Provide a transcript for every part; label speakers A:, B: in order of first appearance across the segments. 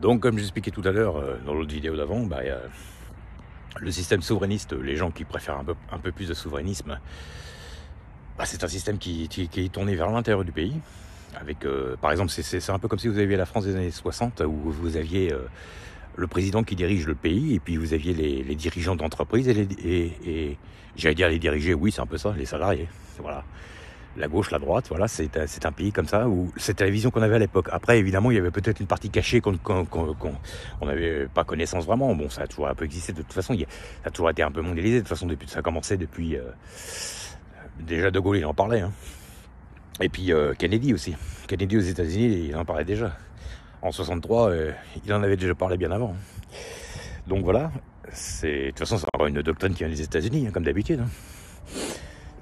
A: Donc, comme j'expliquais tout à l'heure dans l'autre vidéo d'avant, le système souverainiste, les gens qui préfèrent un peu plus de souverainisme, c'est un système qui est tourné vers l'intérieur du pays. Avec, par exemple, c'est un peu comme si vous aviez la France des années 60, où vous aviez le président qui dirige le pays, et puis vous aviez les dirigeants d'entreprise, et j'allais dire les dirigés, oui, c'est un peu ça, les salariés. Voilà. La gauche, la droite, voilà, c'est un pays comme ça, où c'était la vision qu'on avait à l'époque. Après, évidemment, il y avait peut-être une partie cachée qu'on n'avait pas connaissance vraiment. Bon, ça a toujours un peu existé, de toute façon, ça a toujours été un peu mondialisé, de toute façon, ça a commencé depuis... déjà De Gaulle, il en parlait, hein. Et puis Kennedy aussi. Kennedy aux États-Unis, il en parlait déjà. En 63, il en avait déjà parlé bien avant. Donc voilà, de toute façon, c'est encore une doctrine qui vient des États-Unis, hein, comme d'habitude. Hein.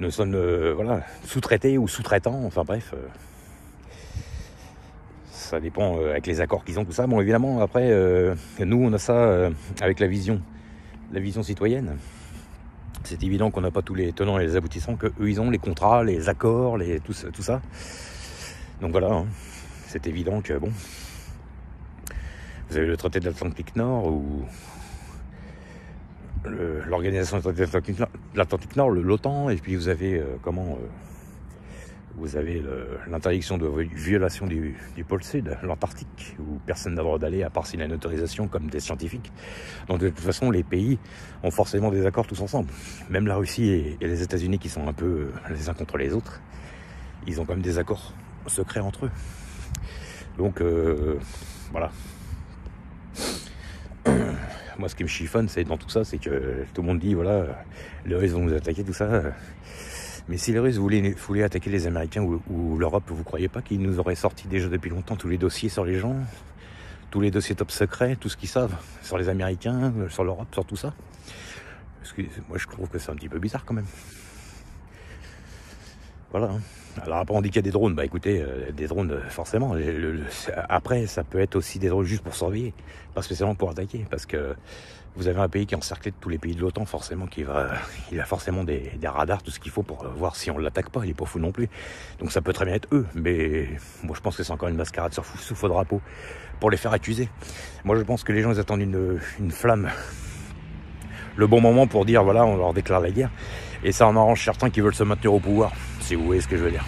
A: Nous sommes sous-traités ou sous-traitants, enfin bref. Ça dépend avec les accords qu'ils ont, tout ça. Bon, évidemment, après, nous, on a ça avec la vision citoyenne. C'est évident qu'on n'a pas tous les tenants et les aboutissants qu'eux, ils ont, les contrats, les accords, tout ça. Donc voilà, hein. C'est évident que, bon, vous avez le traité de l'Atlantique Nord, ou l'organisation de l'Atlantique Nord, l'OTAN, et puis vous avez vous avez l'interdiction de violation du pôle Sud, l'Antarctique, où personne n'a le droit d'aller à part s'il a une autorisation, comme des scientifiques. Donc de toute façon, les pays ont forcément des accords tous ensemble. Même la Russie et les États-Unis, qui sont un peu les uns contre les autres, ils ont quand même des accords secrets entre eux. Donc voilà. Moi, ce qui me chiffonne, c'est dans tout ça, c'est que tout le monde dit, voilà, les Russes vont nous attaquer, tout ça. Mais si les Russes voulaient attaquer les Américains ou l'Europe, vous croyez pas qu'ils nous auraient sorti déjà depuis longtemps tous les dossiers sur les gens, tous les dossiers top secrets, tout ce qu'ils savent sur les Américains, sur l'Europe, sur tout ça? Parce que moi, je trouve que c'est un petit peu bizarre quand même. Voilà. Hein. Alors après, on dit qu'il y a des drones. Écoutez, des drones, forcément. Après, ça peut être aussi des drones juste pour surveiller, pas spécialement pour attaquer, parce que vous avez un pays qui est encerclé de tous les pays de l'OTAN, forcément, il a forcément des radars, tout ce qu'il faut pour voir si on ne l'attaque pas. Il n'est pas fou non plus. Donc ça peut très bien être eux, mais moi je pense que c'est encore une mascarade sous faux drapeau pour les faire accuser. Moi je pense que les gens, ils attendent une flamme, le bon moment pour dire, voilà, on leur déclare la guerre, et ça en arrange certains qui veulent se maintenir au pouvoir, si vous voyez ce que je veux dire.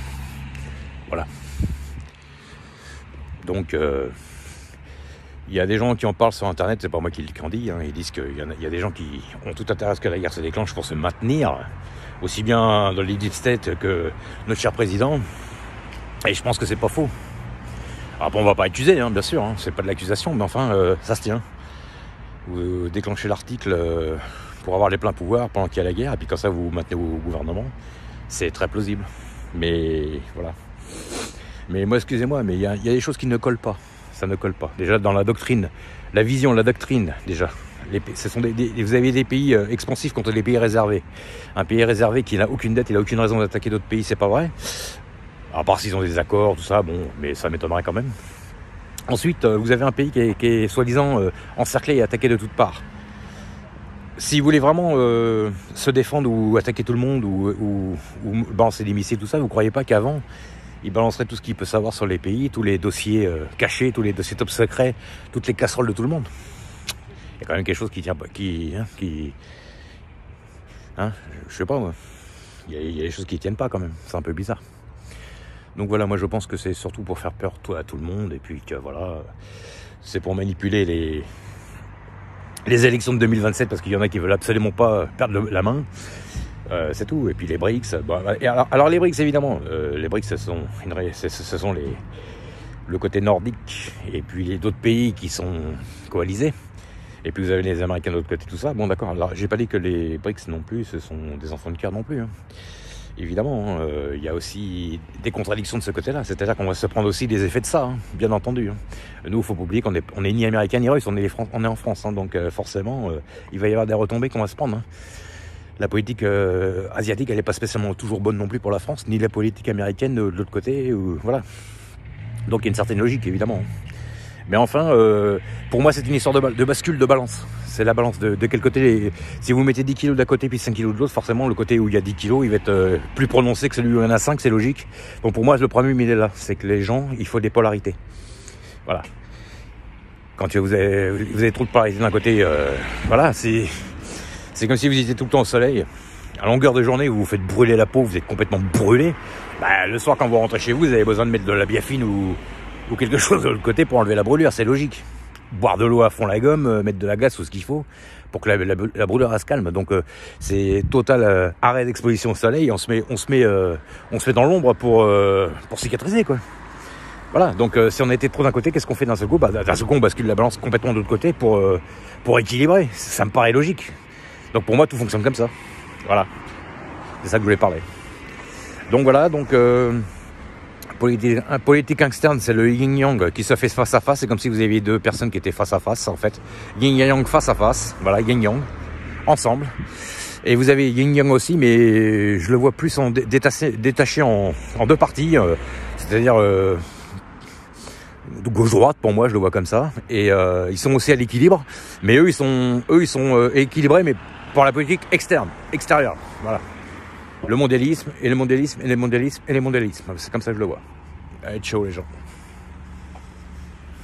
A: Voilà. Donc... il y a des gens qui en parlent sur internet, c'est pas moi qui en dis, hein. Ils disent qu'il y a des gens qui ont tout intérêt à ce que la guerre se déclenche pour se maintenir, aussi bien dans les deep state que notre cher président, et je pense que c'est pas faux. Alors bon, on va pas accuser, hein, bien sûr, hein. C'est pas de l'accusation, mais enfin, ça se tient. Vous déclenchez l'article pour avoir les pleins pouvoirs pendant qu'il y a la guerre, et puis comme ça vous vous maintenez au gouvernement, c'est très plausible. Mais voilà. Mais moi, excusez-moi, mais il y a des choses qui ne collent pas. Ça ne colle pas. Déjà dans la doctrine, la vision, la doctrine, déjà. Vous avez des pays expansifs contre les pays réservés. Un pays réservé qui n'a aucune dette, il n'a aucune raison d'attaquer d'autres pays, c'est pas vrai. À part s'ils ont des accords, tout ça, bon, mais ça m'étonnerait quand même. Ensuite, vous avez un pays qui est soi-disant encerclé et attaqué de toutes parts. Si vous voulez vraiment se défendre ou attaquer tout le monde ou balancer des missiles, tout ça, vous croyez pas qu'avant, il balancerait tout ce qu'il peut savoir sur les pays, tous les dossiers cachés, tous les dossiers top secrets, toutes les casseroles de tout le monde. Il y a quand même quelque chose qui tient pas, je sais pas moi. Il y a des choses qui tiennent pas quand même. C'est un peu bizarre. Donc voilà, moi je pense que c'est surtout pour faire peur à tout le monde, et puis que voilà, c'est pour manipuler les élections de 2027, parce qu'il y en a qui veulent absolument pas perdre la main. C'est tout. Et puis les BRICS, alors les BRICS, évidemment, les BRICS, ce sont le côté nordique, et puis les d'autres pays qui sont coalisés, et puis vous avez les Américains de l'autre côté, tout ça. Bon d'accord, alors j'ai pas dit que les BRICS non plus, ce sont des enfants de cœur non plus, hein. Évidemment, il y a aussi des contradictions de ce côté-là, c'est-à-dire qu'on va se prendre aussi des effets de ça, hein, bien entendu, hein. Nous, il faut pas oublier qu'on est ni américain ni russe, on est en France, hein, donc forcément, il va y avoir des retombées qu'on va se prendre, hein. La politique asiatique, elle n'est pas spécialement toujours bonne non plus pour la France, ni la politique américaine de l'autre côté, voilà. Donc il y a une certaine logique, évidemment. Mais enfin, pour moi, c'est une histoire de bascule, de balance. C'est la balance de quel côté. Si vous mettez 10 kilos d'un côté puis 5 kilos de l'autre, forcément, le côté où il y a 10 kilos, il va être plus prononcé que celui où il y en a 5, c'est logique. Donc pour moi, le problème, il est là. C'est que les gens, il faut des polarités. Voilà. Quand vous avez trop de polarité d'un côté, voilà, c'est comme si vous étiez tout le temps au soleil. À longueur de journée, vous vous faites brûler la peau, vous êtes complètement brûlé. Bah, le soir, quand vous rentrez chez vous, vous avez besoin de mettre de la biafine ou quelque chose de l'autre côté pour enlever la brûlure, c'est logique. Boire de l'eau à fond la gomme, mettre de la glace ou ce qu'il faut pour que la brûlure elle se calme. Donc c'est total arrêt d'exposition au soleil. On se met dans l'ombre pour cicatriser, quoi. Voilà. Donc si on était trop d'un côté, qu'est-ce qu'on fait d'un seul coup? D'un seul coup, on bascule la balance complètement de l'autre côté pour équilibrer. Ça me paraît logique. Donc pour moi, tout fonctionne comme ça. Voilà. C'est ça que je voulais parler. Donc voilà. Politique externe, c'est le yin-yang qui se fait face à face. C'est comme si vous aviez deux personnes qui étaient face à face, en fait. Yin-yang face à face. Voilà, yin-yang. Ensemble. Et vous avez yin-yang aussi, mais je le vois plus détaché en deux parties. C'est-à-dire gauche-droite, pour moi, je le vois comme ça. Et ils sont aussi à l'équilibre. Mais eux, ils sont équilibrés, mais pour la politique extérieure. Voilà. Le mondialisme, et le mondialisme, et les mondialismes, et les mondialismes. C'est comme ça que je le vois. Allez, ciao les gens.